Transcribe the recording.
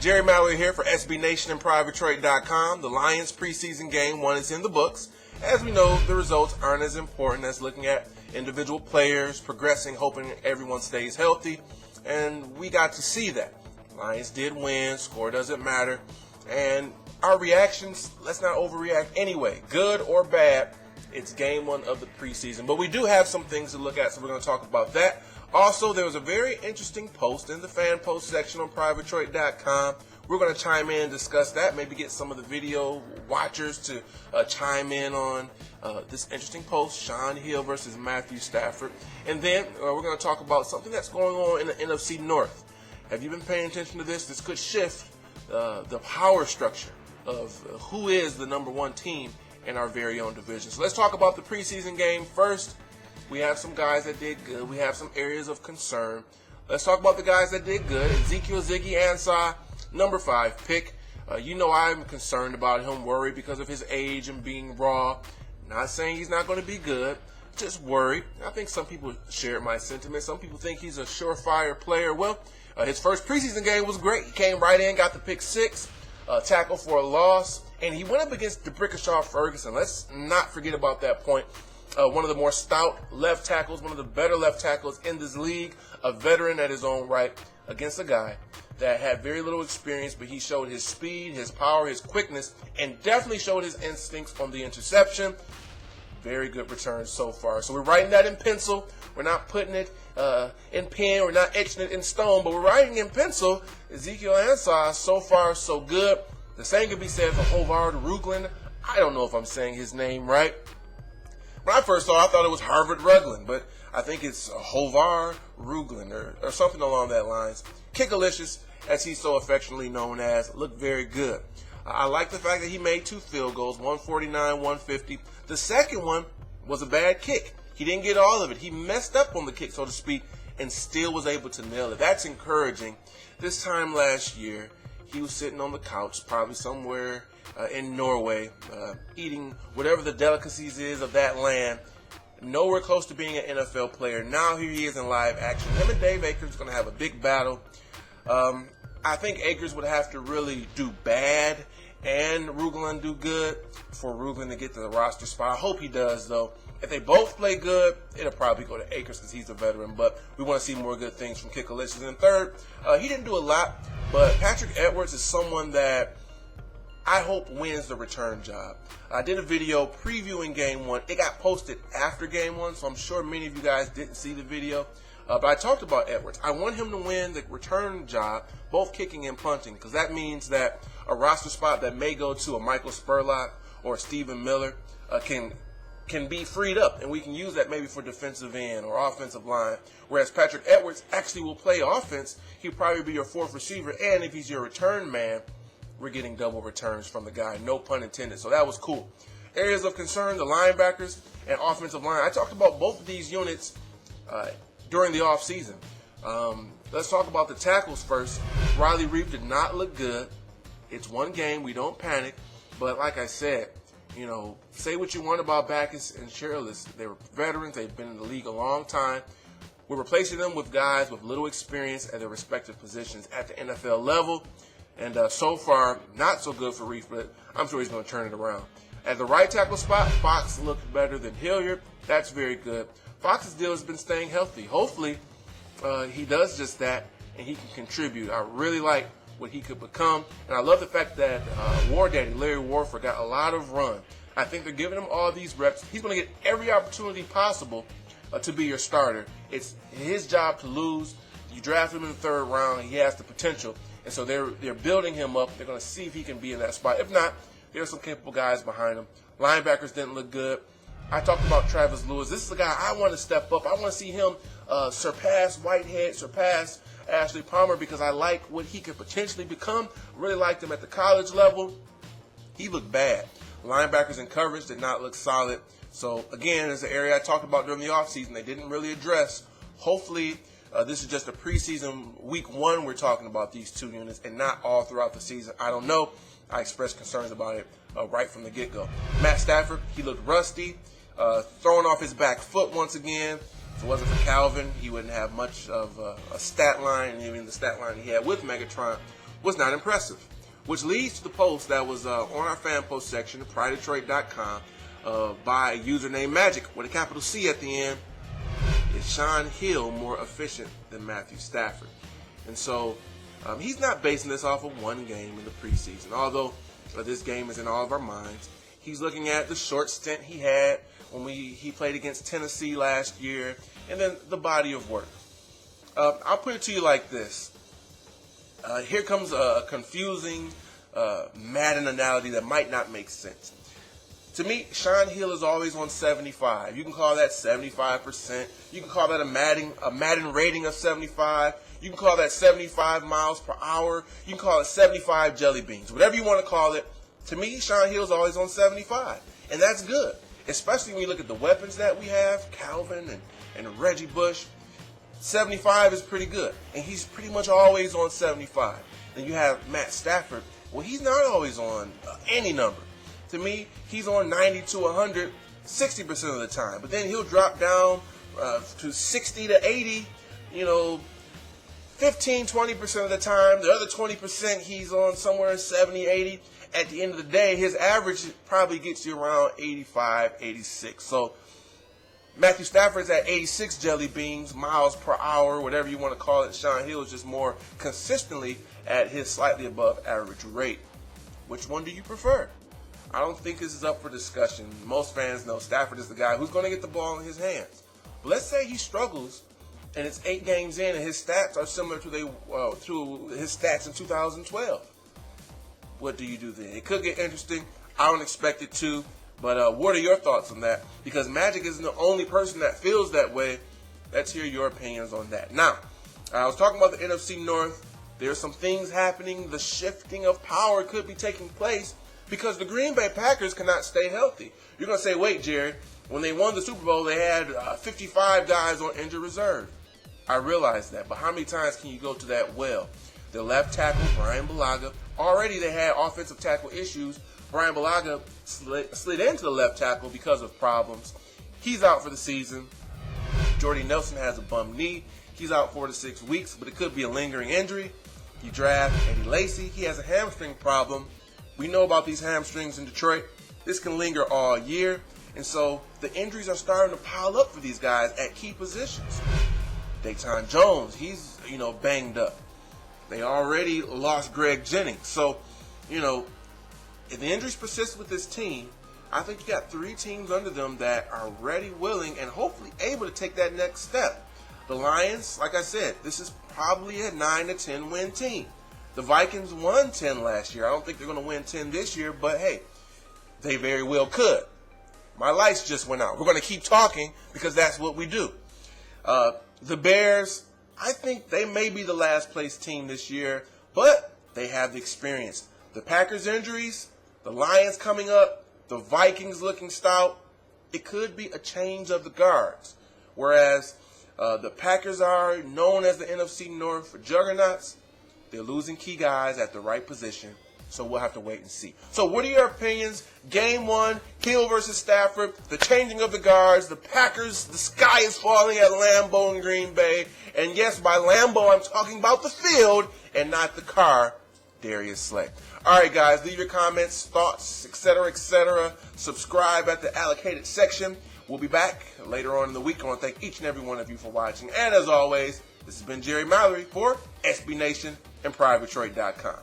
Jerry Mallory here for SB Nation and PrivateTrade.com. The Lions preseason game 1 is in the books. As we know, the results aren't as important as looking at individual players, progressing, hoping everyone stays healthy. And we got to see that. Lions did win, score doesn't matter. And our reactions, let's not overreact anyway. Good or bad, it's game 1 of the preseason. But we do have some things to look at, so we're going to talk about that. Also, there was a very interesting post in the fan post section on PrivateTrade.com. We're going to chime in and discuss that, maybe get some of the video watchers to chime in on this interesting post, Sean Hill versus Matthew Stafford. And then we're going to talk about something that's going on in the NFC North. Have you been paying attention to this? This could shift the power structure of who is the number 1 team in our very own division. So let's talk about the preseason game first. We have some guys that did good. We have some areas of concern. Let's talk about the guys that did good. Ezekiel Ziggy Ansah, number 5 pick. You know I'm concerned about him, worried because of his age and being raw. Not saying he's not going to be good, just worried. I think some people share my sentiment. Some people think he's a surefire player. Well, his first preseason game was great. He came right in, got the pick 6, tackle for a loss, and he went up against DeBrickashaw Ferguson. Let's not forget about that point. One of the more stout left tackles, one of the better left tackles in this league, a veteran at his own right, against a guy that had very little experience, but he showed his speed, his power, his quickness, and definitely showed his instincts on the interception. Very good return so far. So we're writing that in pencil. We're not putting it in pen. We're not etching it in stone, but we're writing in pencil. Ezekiel Ansah, so far, so good. The same can be said for Hovard Rugland. I don't know if I'm saying his name right. When I first saw it, I thought it was Harvard Rugland, but I think it's Hovard Rugland or something along that lines. Kickalicious, as he's so affectionately known as, looked very good. I like the fact that he made 2 field goals, 149, 150. The second one was a bad kick. He didn't get all of it. He messed up on the kick, so to speak, and still was able to nail it. That's encouraging. This time last year, he was sitting on the couch, probably somewhere in Norway, eating whatever the delicacies is of that land, nowhere close to being an NFL player. Now here he is in live action. Him and Dave Akers are going to have a big battle. I think Akers would have to really do bad and Rugland do good for Rugland to get to the roster spot. I hope he does, though. If they both play good, it'll probably go to Akers because he's a veteran, but we want to see more good things from Kickalicious. And third, he didn't do a lot, but Patrick Edwards is someone that I hope wins the return job. I did a video previewing game 1. It got posted after game 1, so I'm sure many of you guys didn't see the video. But I talked about Edwards. I want him to win the return job, both kicking and punting, because that means that a roster spot that may go to a Michael Spurlock or Stephen Miller can be freed up, and we can use that maybe for defensive end or offensive line. Whereas Patrick Edwards actually will play offense. He'll probably be your 4th receiver, and if he's your return man, we're getting double returns from the guy, no pun intended. So that was cool. Areas of concern, the linebackers and offensive line. I talked about both of these units during the offseason. Let's talk about the tackles first. Riley Reeb did not look good. It's one game. We don't panic. But like I said, you know, say what you want about Backus and Sherlis. They were veterans. They've been in the league a long time. We're replacing them with guys with little experience at their respective positions at the NFL level. And so far, not so good for Reef, but I'm sure he's going to turn it around. At the right tackle spot, Fox looked better than Hilliard. That's very good. Fox's deal has been staying healthy. Hopefully, he does just that, and he can contribute. I really like what he could become, and I love the fact that War Daddy, Larry Warford, got a lot of run. I think they're giving him all these reps. He's going to get every opportunity possible to be your starter. It's his job to lose. You draft him in the 3rd round, and he has the potential. And so they're building him up. They're going to see if he can be in that spot. If not, there's some capable guys behind him. Linebackers didn't look good. I talked about Travis Lewis. This is the guy I want to step up. I want to see him surpass Whitehead, surpass Ashley Palmer, because I like what he could potentially become. Really liked him at the college level. He looked bad. Linebackers in coverage did not look solid. So, again, there's an area I talked about during the offseason they didn't really address. Hopefully, this is just a preseason week 1 we're talking about these 2 units and not all throughout the season. I don't know. I expressed concerns about it right from the get-go. Matt Stafford, he looked rusty, throwing off his back foot once again. If it wasn't for Calvin, he wouldn't have much of a stat line, and even the stat line he had with Megatron was not impressive, which leads to the post that was on our fan post section at PrideDetroit.com by a user named Magic with a capital C at the end. Is Shaun Hill more efficient than Matthew Stafford? And so he's not basing this off of one game in the preseason, although this game is in all of our minds. He's looking at the short stint he had when he played against Tennessee last year, and then the body of work. I'll put it to you like this. Here comes a confusing Madden analogy that might not make sense. To me, Shaun Hill is always on 75. You can call that 75%. You can call that a Madden rating of 75. You can call that 75 miles per hour. You can call it 75 jelly beans. Whatever you want to call it. To me, Shaun Hill is always on 75. And that's good. Especially when you look at the weapons that we have, Calvin and Reggie Bush. 75 is pretty good. And he's pretty much always on 75. Then you have Matt Stafford. Well, he's not always on any number. To me, he's on 90 to 100 60% of the time. But then he'll drop down to 60 to 80, 15, 20% of the time. The other 20% he's on somewhere in 70, 80. At the end of the day, his average probably gets you around 85, 86. So Matthew Stafford's at 86 jelly beans, miles per hour, whatever you want to call it. Shaun Hill is just more consistently at his slightly above average rate. Which one do you prefer? I don't think this is up for discussion. Most fans know Stafford is the guy who's going to get the ball in his hands. But let's say he struggles, and it's 8 games in, and his stats are similar to his stats in 2012. What do you do then? It could get interesting. I don't expect it to. But what are your thoughts on that? Because Magic isn't the only person that feels that way. Let's hear your opinions on that. Now, I was talking about the NFC North. There's some things happening. The shifting of power could be taking place because the Green Bay Packers cannot stay healthy. You're going to say, wait, Jared, when they won the Super Bowl, they had 55 guys on injured reserve. I realize that, but how many times can you go to that well? The left tackle, Brian Bulaga, already they had offensive tackle issues. Brian Bulaga slid into the left tackle because of problems. He's out for the season. Jordy Nelson has a bum knee. He's out 4 to 6 weeks, but it could be a lingering injury. You draft Eddie Lacy. He has a hamstring problem. We know about these hamstrings in Detroit. This can linger all year. And so the injuries are starting to pile up for these guys at key positions. Dayton Jones, he's, banged up. They already lost Greg Jennings. So, if the injuries persist with this team, I think you got 3 teams under them that are ready, willing, and hopefully able to take that next step. The Lions, like I said, this is probably a 9 to 10 win team. The Vikings won 10 last year. I don't think they're going to win 10 this year, but hey, they very well could. My lights just went out. We're going to keep talking because that's what we do. The Bears, I think they may be the last place team this year, but they have the experience. The Packers injuries, the Lions coming up, the Vikings looking stout. It could be a change of the guards. Whereas the Packers are known as the NFC North for juggernauts. They're losing key guys at the right position. So we'll have to wait and see. So what are your opinions? Game 1, Hill versus Stafford, the changing of the guards, the Packers, the sky is falling at Lambeau in Green Bay. And yes, by Lambeau, I'm talking about the field and not the car, Darius Slay. All right, guys, leave your comments, thoughts, etc., etc. Subscribe at the allocated section. We'll be back later on in the week. I want to thank each and every one of you for watching. And as always, this has been Jerry Mallory for SB Nation and PrideDetroit.com.